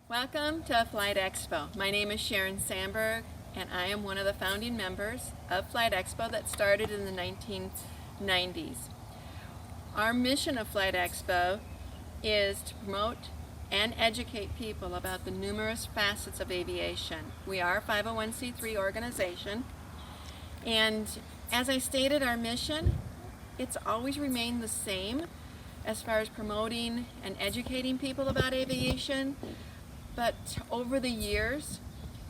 Welcome to Flight Expo. My name is Sharon Sandberg, and I am one of the founding members of Flight Expo that started in the 1990s. Our mission of Flight Expo is to promote and educate people about the numerous facets of aviation. We are a 501c3 organization, and as I stated, our mission, it's always remained the same as far as promoting and educating people about aviation. But over the years,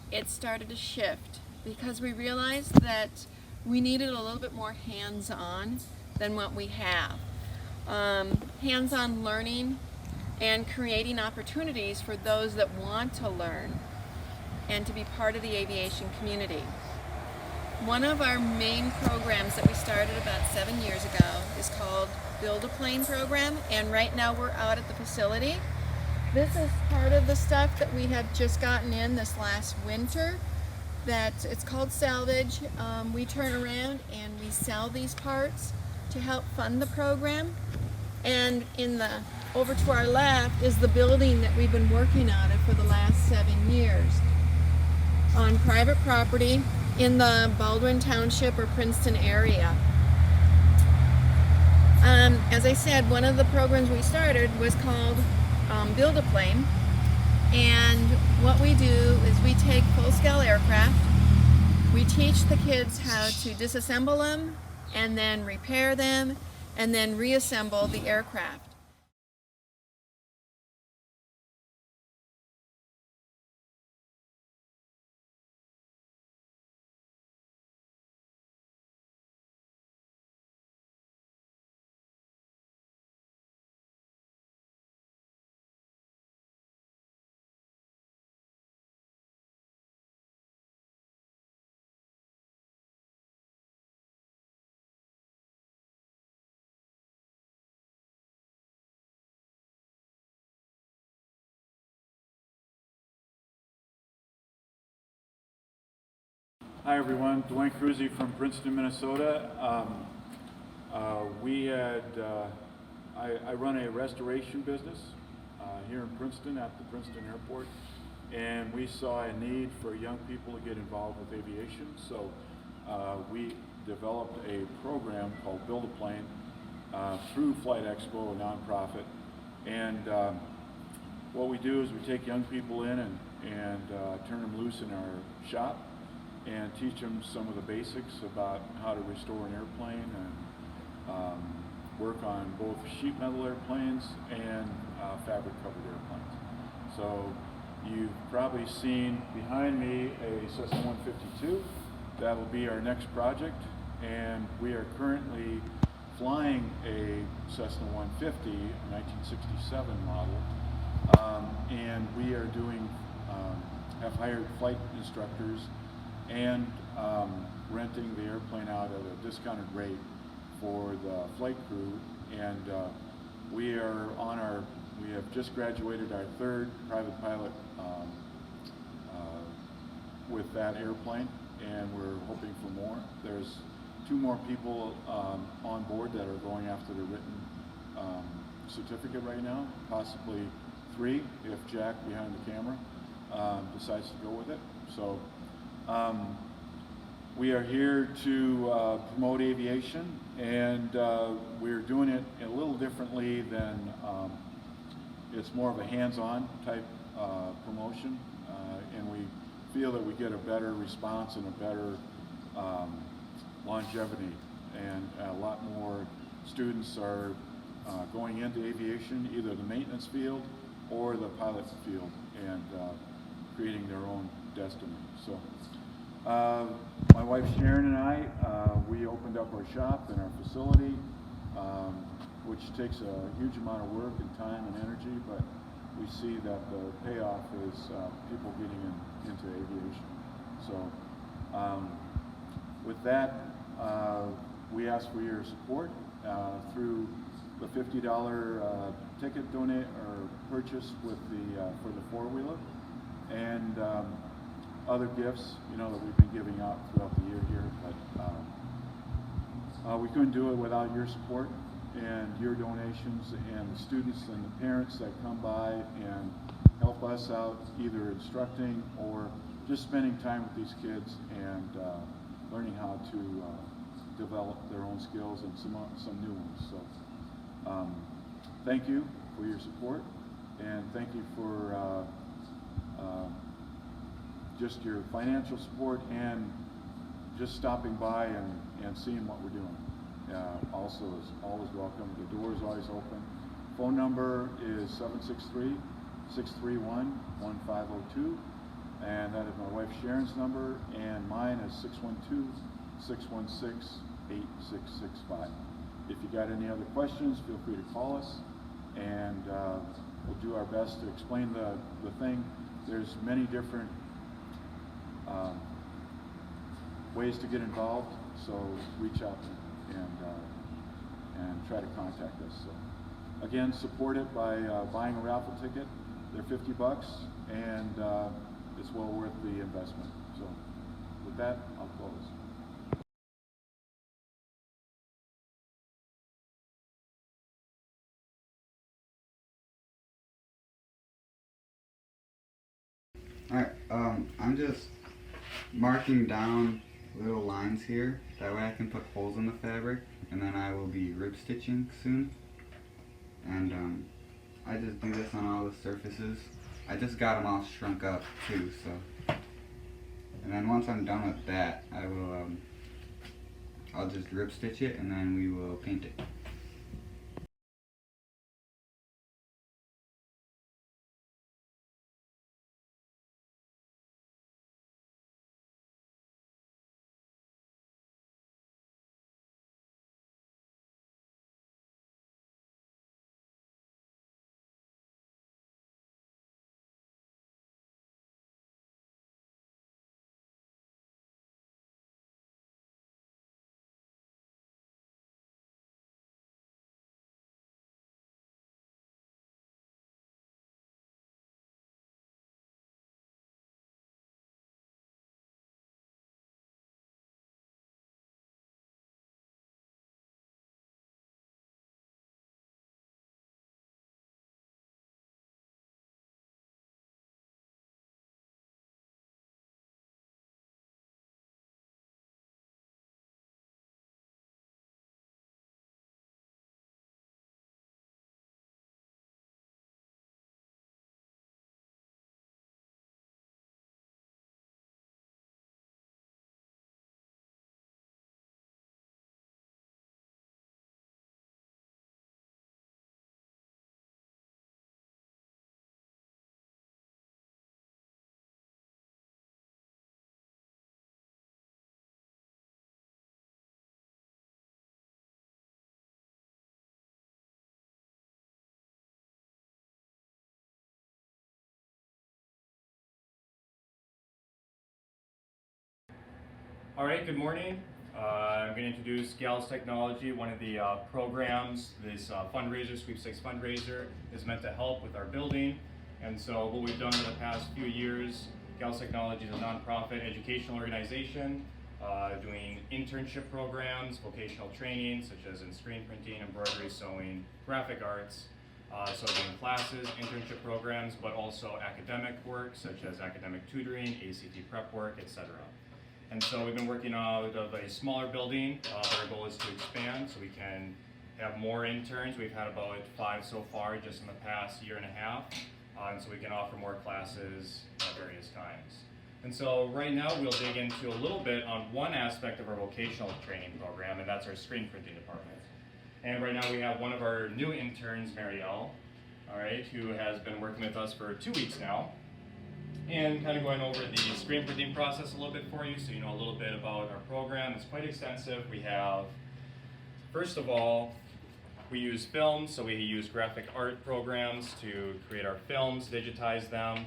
it started to shift because we realized that we needed a little bit more hands-on than what we have. Hands-on learning and creating opportunities for those that want to learn and to be part of the aviation community. One of our main programs that we started about 7 years ago is called Build a Plane program, and right now we're out at the facility. This is part of the stuff that we have just gotten in this last winter. That it's called salvage. We turn around and we sell these parts to help fund the program. And over to our left is the building that we've been working on it for the last 7 years on private property in the Baldwin Township or Princeton area. As I said, one of the programs we started was called Build a Plane, and what we do is we take full-scale aircraft, we teach the kids how to disassemble them and then repair them and then reassemble the aircraft. Hi everyone, Dwayne Cruzy from Princeton, Minnesota. I run a restoration business here in Princeton at the Princeton Airport, and we saw a need for young people to get involved with aviation. So we developed a program called Build a Plane through Flight Expo, a nonprofit. And what we do is we take young people in and turn them loose in our shop and teach them some of the basics about how to restore an airplane and work on both sheet metal airplanes and fabric covered airplanes. So you've probably seen behind me a Cessna 152. That'll be our next project, and we are currently flying a Cessna 150, 1967 model, and we are have hired flight instructors and renting the airplane out at a discounted rate for the flight crew. And we have just graduated our third private pilot with that airplane, and we're hoping for more. There's 2 more people on board that are going after the written certificate right now, possibly 3 if Jack behind the camera decides to go with it. So we are here to promote aviation, and we're doing it a little differently than it's more of a hands-on type promotion, and we feel that we get a better response and a better longevity, and a lot more students are going into aviation, either the maintenance field or the pilot field, and creating their own destiny. So my wife Sharon and I, we opened up our shop and our facility, which takes a huge amount of work and time and energy, but we see that the payoff is people getting into aviation. So with that, we ask for your support through the $50 ticket donate or purchase with for the 4-wheeler, and other gifts, that we've been giving out throughout the year here. But we couldn't do it without your support and your donations and the students and the parents that come by and help us out either instructing or just spending time with these kids and learning how to develop their own skills and some new ones. So thank you for your support, and thank you for just your financial support and just stopping by and seeing what we're doing. Also is always welcome. The door is always open. Phone number is 763-631-1502, and that is my wife Sharon's number, and mine is 612-616-8665. If you got any other questions, feel free to call us, and we'll do our best to explain the thing. There's many different ways to get involved, so reach out and try to contact us. So again, support it by buying a raffle ticket. They're $50, and it's well worth the investment. So with that, I'll close. Alright, I'm just marking down little lines here, that way I can put holes in the fabric, and then I will be rib stitching soon. And I just do this on all the surfaces. I just got them all shrunk up too, so. And then once I'm done with that, I will, I'll just rib stitch it, and then we will paint it. All right, good morning. I'm going to introduce Gals Technology, one of the programs. This fundraiser, Sweepsteaks fundraiser, is meant to help with our building. And so what we've done over the past few years, Gals Technology is a nonprofit educational organization doing internship programs, vocational training, such as in screen printing, embroidery, sewing, graphic arts. So doing classes, internship programs, but also academic work, such as academic tutoring, ACT prep work, etc. And so we've been working out of a smaller building, but our goal is to expand so we can have more interns. We've had about 5 so far just in the past year and a half, and so we can offer more classes at various times. And so right now we'll dig into a little bit on one aspect of our vocational training program, and that's our screen printing department. And right now we have one of our new interns, Marielle, all right, who has been working with us for 2 weeks now. And kind of going over the screen printing process a little bit for you, so you know a little bit about our program. It's quite extensive. We have, first of all, we use films, so we use graphic art programs to create our films, digitize them,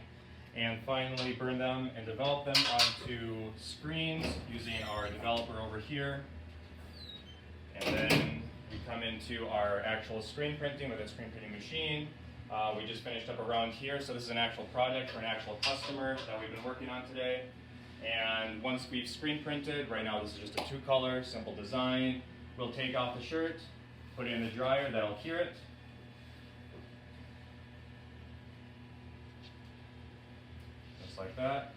and finally burn them and develop them onto screens using our developer over here. And then we come into our actual screen printing with a screen printing machine. We just finished up around here, so this is an actual project for an actual customer that we've been working on today. And once we've screen printed, right now this is just a 2-color, simple design. We'll take off the shirt, put it in the dryer, that'll cure it. just like that.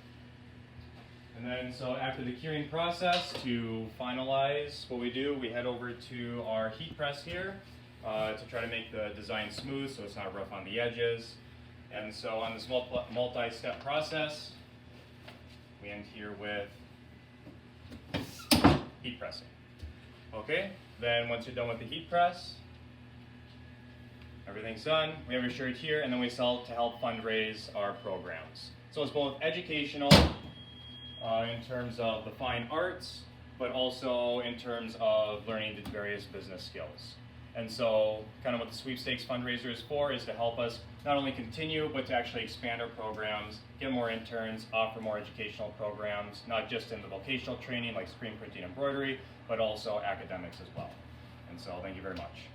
And then, so after the curing process, to finalize what we do, we head over to our heat press here to try to make the design smooth so it's not rough on the edges. And so on this multi-step process, we end here with heat pressing. Okay, then once you're done with the heat press, everything's done. We have your shirt here, and then we sell it to help fundraise our programs. So it's both educational in terms of the fine arts, but also in terms of learning the various business skills. And so kind of what the Sweepstakes fundraiser is for is to help us not only continue, but to actually expand our programs, get more interns, offer more educational programs, not just in the vocational training like screen printing, embroidery, but also academics as well. And so thank you very much.